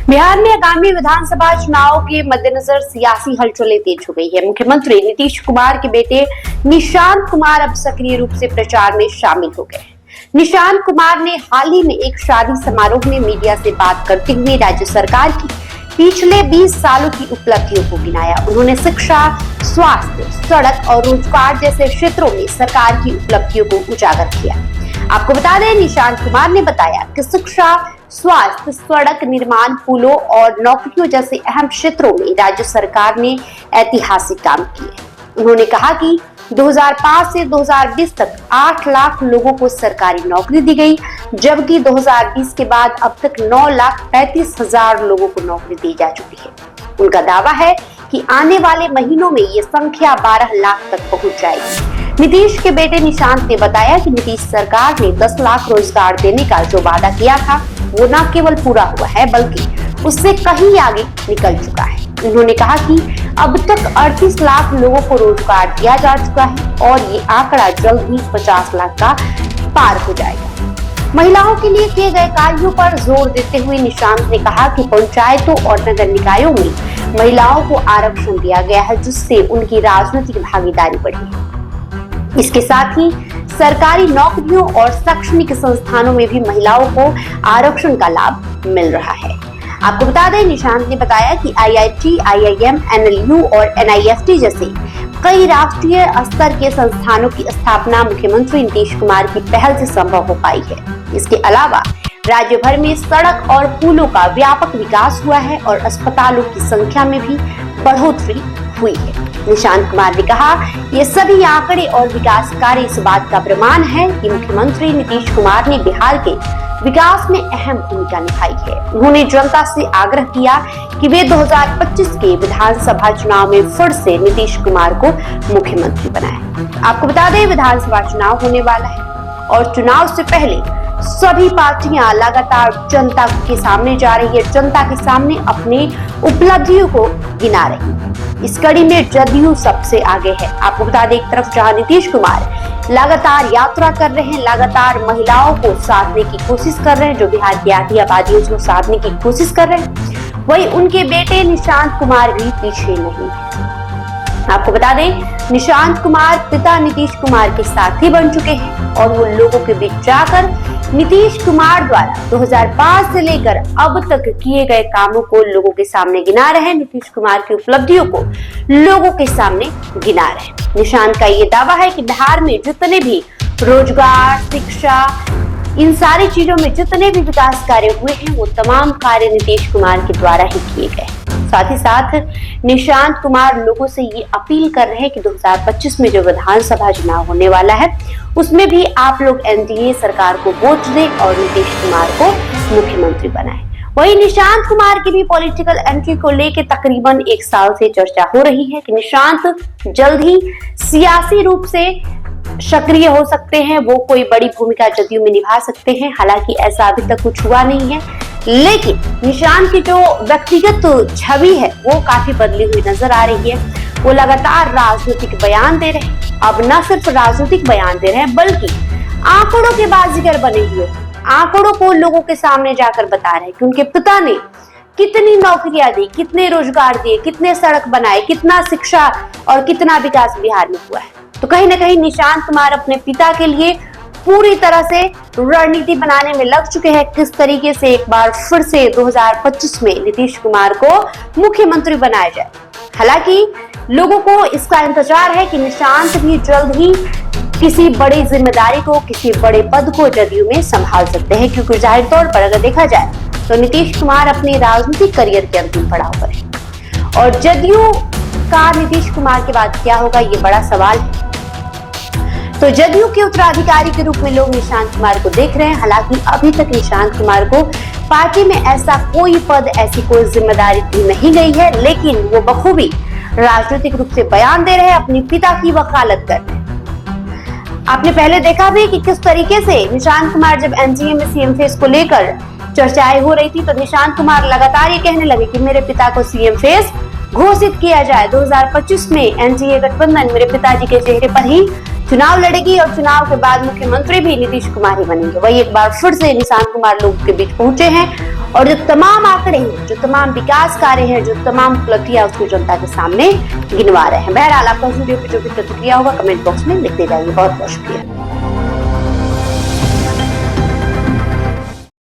बिहार में आगामी विधानसभा चुनाव के मद्देनजर सियासी हलचलें तेज हो गई है। मुख्यमंत्री नीतीश कुमार के बेटे निशांत कुमार अब सक्रिय रूप से प्रचार में शामिल हो गए। निशांत कुमार ने हाल ही में एक शादी समारोह में मीडिया से बात करते हुए राज्य सरकार की पिछले 20 सालों की उपलब्धियों को गिनाया। उन्होंने शिक्षा, स्वास्थ्य, सड़क और रोजगार जैसे क्षेत्रों में सरकार की उपलब्धियों को उजागर किया। आपको बता दें, निशांत कुमार ने बताया कि शिक्षा, स्वास्थ्य, सड़क निर्माण, पुलों और नौकरियों जैसे अहम क्षेत्रों में राज्य सरकार ने ऐतिहासिक काम किए। उन्होंने कहा कि 2005 से 2020 तक 8 लाख लोगों को सरकारी नौकरी दी गई, जबकि 2020 के बाद अब तक 9,35,000 लोगों को नौकरी दी जा चुकी है। उनका दावा है कि आने वाले महीनों में ये संख्या 12 लाख तक पहुंच जाएगी। नीतीश के बेटे निशांत ने बताया कि नीतीश सरकार ने 10 लाख रोजगार देने का जो वादा किया था वो न केवल पूरा हुआ है बल्कि उससे कहीं आगे निकल चुका है। उन्होंने कहा कि अब तक 38 लाख लोगों को रोजगार दिया जा चुका है और ये आंकड़ा जल्द ही 50 लाख का पार हो जाएगा। महिलाओं के लिए किए गए कार्यों पर जोर देते हुए निशांत ने कहा कि पंचायतों और नगर निकायों में महिलाओं को आरक्षण दिया गया है, जिससे उनकी राजनीतिक भागीदारी बढ़ी है। इसके साथ ही सरकारी नौकरियों और शैक्षणिक संस्थानों में भी महिलाओं को आरक्षण का लाभ मिल रहा है। आपको बता दें, निशांत ने बताया कि IIT, IIM, NLU और NIFT जैसे कई राष्ट्रीय स्तर के संस्थानों की स्थापना मुख्यमंत्री नीतीश कुमार की पहल से संभव हो पाई है। इसके अलावा राज्य भर में सड़क और पुलों का व्यापक विकास हुआ है और अस्पतालों की संख्या में भी बढ़ोतरी हुई है। निशांत कुमार ने कहा, ये सभी आंकड़े और विकास कार्य इस बात का प्रमाण है कि मुख्यमंत्री नीतीश कुमार ने बिहार के विकास में अहम भूमिका निभाई है। उन्होंने जनता से आग्रह किया कि वे 2025 के विधानसभा चुनाव में फिर से नीतीश कुमार को मुख्यमंत्री बनाएं। आपको बता दें, विधानसभा चुनाव होने वाला है और चुनाव से पहले सभी पार्टियां लगातार जनता के सामने जा रही है, जनता के सामने अपने उपलब्धियों को गिना रही है। इस कड़ी में जदयू सबसे आगे है। आपको बता दें, एक तरफ जहां नीतीश कुमार लगातार यात्रा कर रहे हैं, लगातार महिलाओं को साधने की कोशिश कर रहे हैं, जो बिहार की आधी आबादी है उसको साधने की कोशिश कर रहे हैं, वहीं उनके बेटे निशांत कुमार भी पीछे नहीं है। आपको बता दें, निशांत कुमार पिता नीतीश कुमार के साथी बन चुके हैं और वो लोगों के बीच जाकर नीतीश कुमार द्वारा 2005 से लेकर अब तक किए गए कामों को लोगों के सामने गिना रहे हैं। नीतीश कुमार की उपलब्धियों को लोगों के सामने गिना रहे हैं। निशांत का ये दावा है कि बिहार में जितने भी रोजगार, शिक्षा, इन सारी चीजों में जितने भी विकास कार्य हुए हैं वो तमाम कार्य नीतीश कुमार के द्वारा ही किए गए। साथ ही साथ निशांत कुमार लोगों से ये अपील कर रहे हैं कि 2025 में जो विधानसभा चुनाव होने वाला है उसमें भी आप लोग NDA सरकार को वोट दें और नीतीश कुमार को मुख्यमंत्री बनाएं। वहीं निशांत कुमार की भी पॉलिटिकल एंट्री को लेकर तकरीबन 1 साल से चर्चा हो रही है कि निशांत जल्द ही सियासी रूप से सक्रिय हो सकते हैं, वो कोई बड़ी भूमिका जदयू में निभा सकते हैं। हालांकि ऐसा अभी तक कुछ हुआ नहीं है, लेकिन निशांत की जो व्यक्तिगत छवि है वो काफी बदली हुई नजर आ रही है। वो लगातार राजनीतिक बयान दे रहे हैं। अब न सिर्फ राजनीतिक बयान दे रहे हैं बल्कि आंकड़ों के बाजीगर बने हुए, आंकड़ों को लोगों के सामने जाकर बता रहे हैं कि उनके पिता ने कितनी नौकरियां दी, कितने रोजगार दिए, कितने सड़क बनाए, कितना शिक्षा और कितना विकास बिहार में हुआ है। तो कहीं ना कहीं निशांत कुमार अपने पिता के लिए पूरी तरह से रणनीति बनाने में लग चुके हैं, किस तरीके से एक बार फिर से 2025 में नीतीश कुमार को मुख्यमंत्री बनाया जाए। हालांकि लोगों को इसका इंतजार है कि निशांत भी जल्द ही किसी बड़ी जिम्मेदारी को, किसी बड़े पद को जदयू में संभाल सकते हैं, क्योंकि जाहिर तौर पर अगर देखा जाए तो नीतीश कुमार अपने राजनीतिक करियर के अंतिम पड़ाव पर है और जदयू का नीतीश कुमार के बाद क्या होगा ये बड़ा सवाल है। तो जदयू के उत्तराधिकारी के रूप में लोग निशांत कुमार को देख रहे हैं। हालांकि अभी तक निशांत कुमार को पार्टी में ऐसा कोई पद, ऐसी कोई जिम्मेदारी दी नहीं गई है, लेकिन वो बखूबी राजनीतिक रूप से बयान दे रहे हैं, अपने पिता की वकालत कर रहे हैं। आपने पहले देखा भी कि किस तरीके से निशांत कुमार जब NDA में CM फेस को लेकर चर्चाएं हो रही थी तो निशांत कुमार लगातार ये कहने लगे कि मेरे पिता को CM फेस घोषित किया जाए। 2025 में NDA गठबंधन मेरे पिताजी के चेहरे पर ही चुनाव लड़ेगी और चुनाव के बाद मुख्यमंत्री भी नीतीश कुमार ही बनेंगे। वही एक बार फिर से निशांत कुमार लोगों के बीच पहुंचे हैं और जो तमाम आंकड़े हैं, जो तमाम विकास कार्य हैं, जो तमाम उपलब्धियां उसको जनता के सामने गिनवा रहे हैं। बहरहाल आपका इस वीडियो पे जो भी प्रतिक्रिया होगा कमेंट बॉक्स में लिखते जाइए। बहुत बहुत शुक्रिया।